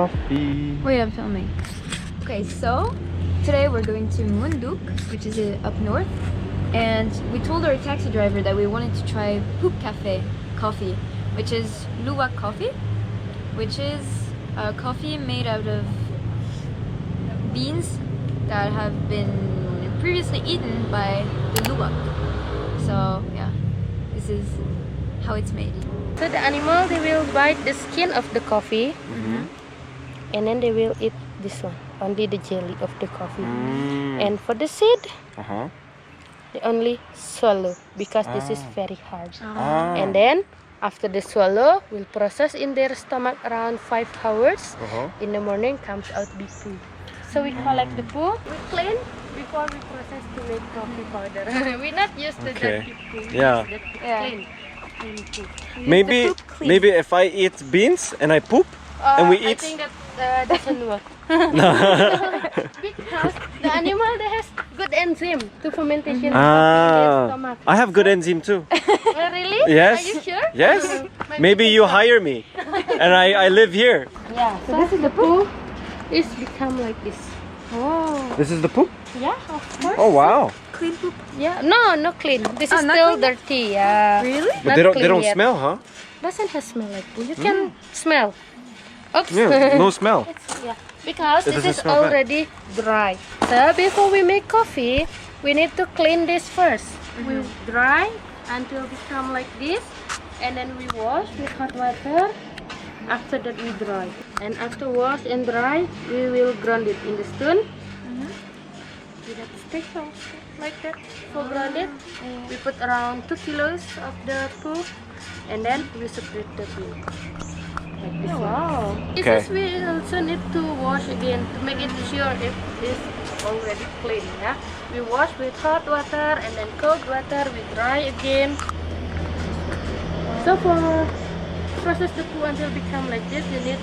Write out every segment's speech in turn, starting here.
coffee. Wait, I'm filming. Okay, so today we're going to Munduk, which is up north, and we told our taxi driver that we wanted to try Poop Cafe coffee, which is Luwak coffee, which is a coffee made out of beans that have been previously eaten by the Luwak. So yeah, this is how it's made. So the animal, they will bite the skin of the coffee, and then they will eat this one, only the jelly of the coffee. And for the seed, they only swallow because this is very hard. And then after they swallow, we'll process in their stomach around 5 hours. In the morning comes out the poo. So we collect the poo, we clean before we process to make coffee powder. We not use the dirty poo. Yeah. Clean. Maybe if I eat beans and I poop and we eat. I think that doesn't work. Because the animal that has good enzyme to fermentation in its stomach. I have good enzyme too. Really? Yes. Are you sure? Yes. Maybe you hire me, and I live here. Yeah. So this is the poo. It's become like this. Oh. This is the poop. Yeah, of course. Oh wow. Clean poop? Yeah. No, not clean. This is still dirty. Yeah. Really? But they don't smell, huh? Doesn't have smell like poo. You can smell. Oops. Yeah, no smell. Because this is already dry. So before we make coffee, we need to clean this first. We dry until become like this, and then we wash with hot water. After that we dry, and after wash and dry, we will grind it in the stone. With a special like that. For grind it, we put around 2 kilos of the poo, and then we separate the poo. Like this. Wow. This is we also need to wash again to make it sure if it's already clean. Yeah, we wash with hot water and then cold water. We dry again. So for process the poo until become like this, you need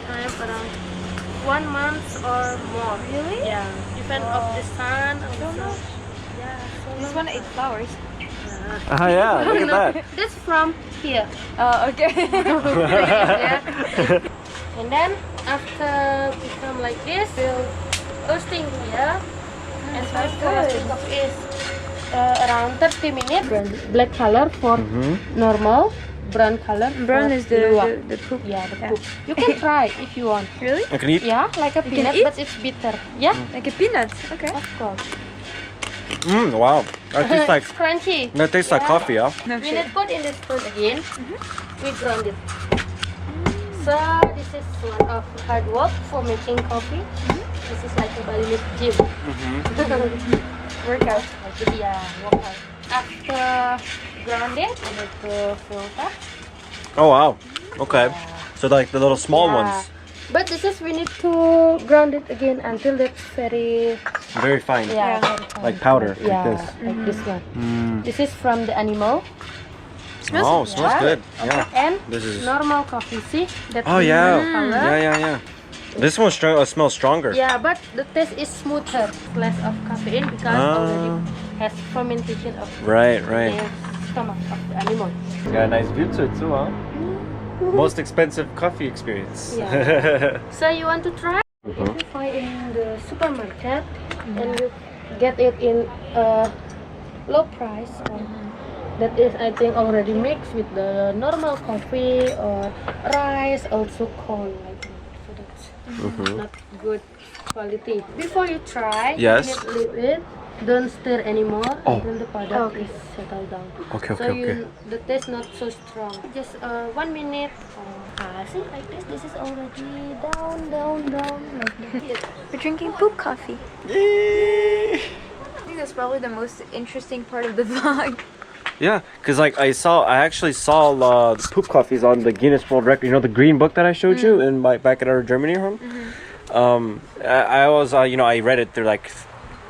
time around 1 month or more. Really? Yeah, depend of the sun. Also. Yeah. This one ate flowers. Yeah, look at that. This from here. Oh, okay. Yeah. And then after become like this, we'll roasting here. And so roasting of is around 30 minutes. Black color for normal. Brown color. Brown for is the poop. Yeah, the poop. You can try if you want. Really? I can eat. Yeah, like a peanut, but it's bitter. Yeah, Like a peanut. Okay. of course. Wow. That tastes like It's crunchy. that tastes like coffee, huh? No We shit. need put in the spoon again. We grind it. So this is one of hard work for making coffee. This is like a Bali gym. Workout. Yeah, workout. After ground it, we need to filter. Oh wow. Okay. So like the little small ones, But this is we need to ground it again until it's very very fine, very fine. like powder, Yeah, like this. like this one. This is from the animal. Oh, smells good. Yeah. And This is. normal coffee. See? That's Oh yeah. color. Yeah. This one smells stronger. Yeah, but the taste is smoother, less of caffeine because already has fermentation of Right. the stomach of the animal. Got a nice view to it too, huh? Most expensive coffee experience. Yeah. So you want to try? If you find in the supermarket and you get it in a low price, that is I think already mixed with the normal coffee or rice, also cold like that. So that's not good quality. Before you try, Yes. you need to leave it. Don't stir anymore until the powder is settled down. Okay. The taste not so strong. Just 1 minute. See like this. This is already down like that. We're drinking poop coffee. Yay! I think that's probably the most interesting part of the vlog. Yeah, cause like I actually saw the poop coffees on the Guinness World Record. You know the green book that I showed you in back at our Germany home. I was I read it through like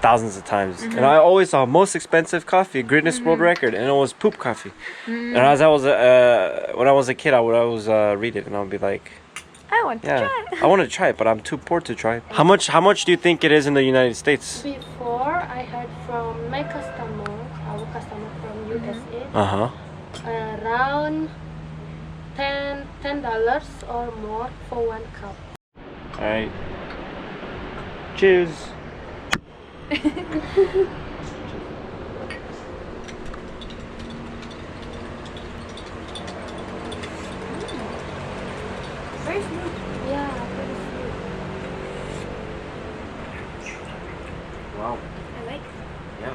thousands of times, and I always saw most expensive coffee, Guinness World Record, and it was poop coffee. And as I was when I was a kid, I would always read it, and I would be like, I want to try. I want to try it, but I'm too poor to try it. How much do you think it is in the United States? Before I heard from my customer, our customer from USA, around $10 or more for 1 cup. Alright. Cheers. Very smooth. Yeah, very smooth. Wow. I like. Yeah.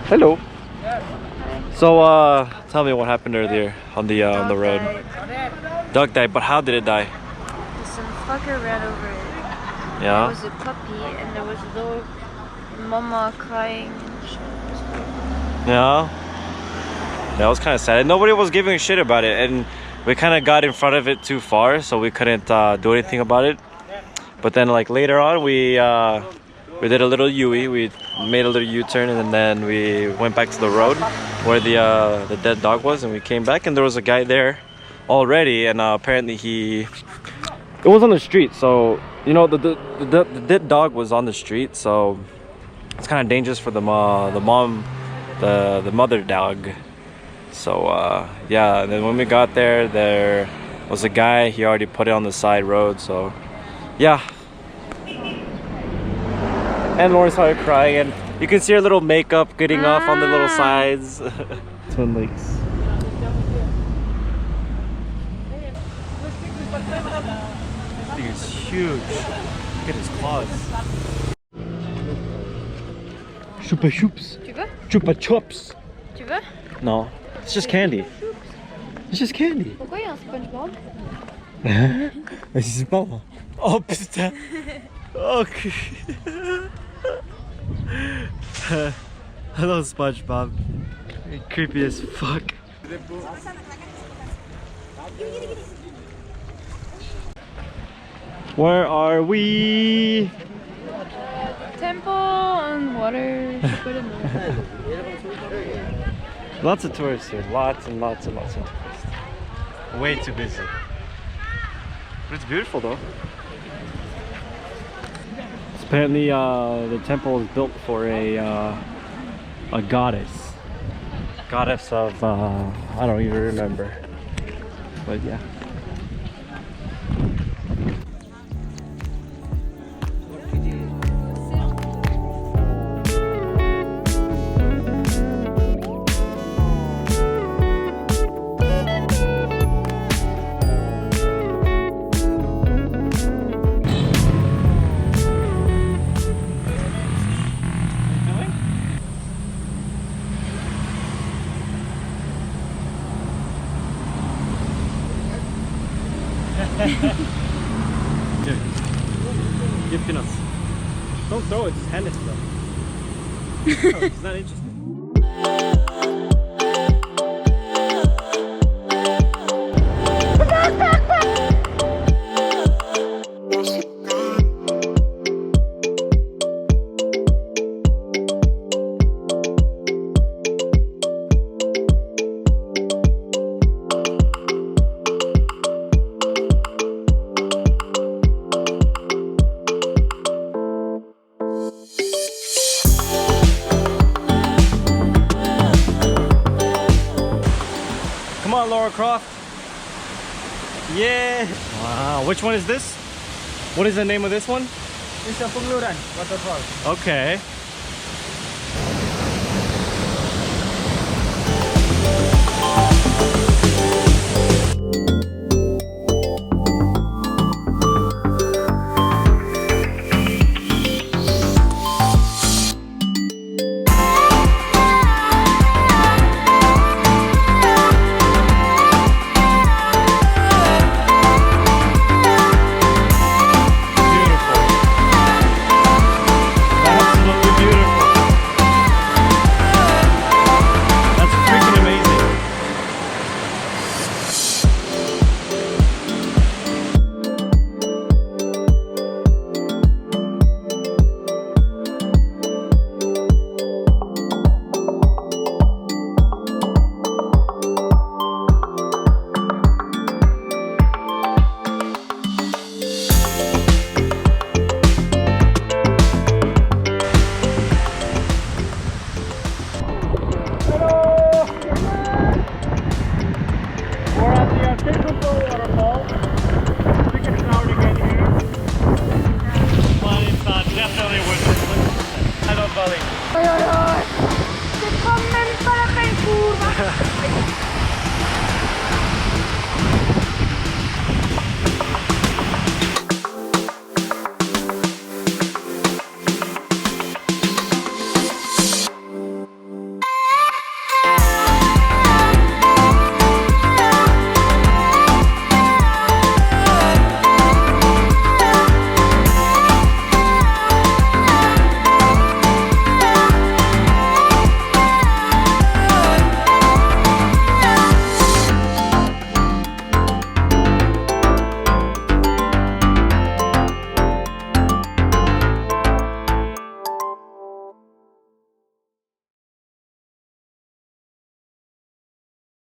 Hello. So, tell me what happened earlier on the road. Dog died, but how did it die? Some fucker ran over it. Yeah. There was a puppy and there was a little mama crying and shit. Yeah. That was kind of sad. And nobody was giving a shit about it, and we kind of got in front of it too far, so we couldn't do anything about it. But then, like later on, we did a little U-turn. We made a little U-turn, and then we went back to the road where the dead dog was, and we came back, and there was a guy there already, and apparently it was on the street. So you know, the dead dog was on the street, so it's kind of dangerous for the mother dog. So yeah, and then when we got there, there was a guy. He already put it on the side road. So yeah. And Lauren started crying, and you can see her little makeup getting off on the little sides. Twin Lakes. This thing is huge. Look at his claws. Chupa chups. Tu veux? Chupa chups. Tu veux? No, it's just candy. It's just candy. Pourquoi il y a un SpongeBob? Mais c'est pas moi. Oh putain. Oh. Hello, SpongeBob. You're creepy as fuck. Where are we? Temple on water. Lots of tourists here. Lots and lots and lots of tourists. Way too busy. But it's beautiful though. Apparently, the temple is built for a goddess. Goddess of, I don't even remember. But yeah. Here. Give peanuts. Don't throw it, just hand it to them. No, it's not interesting. Come on, Laura Croft. Yeah. Wow. Which one is this? What is the name of this one? It's a Pungluran waterfall. Okay.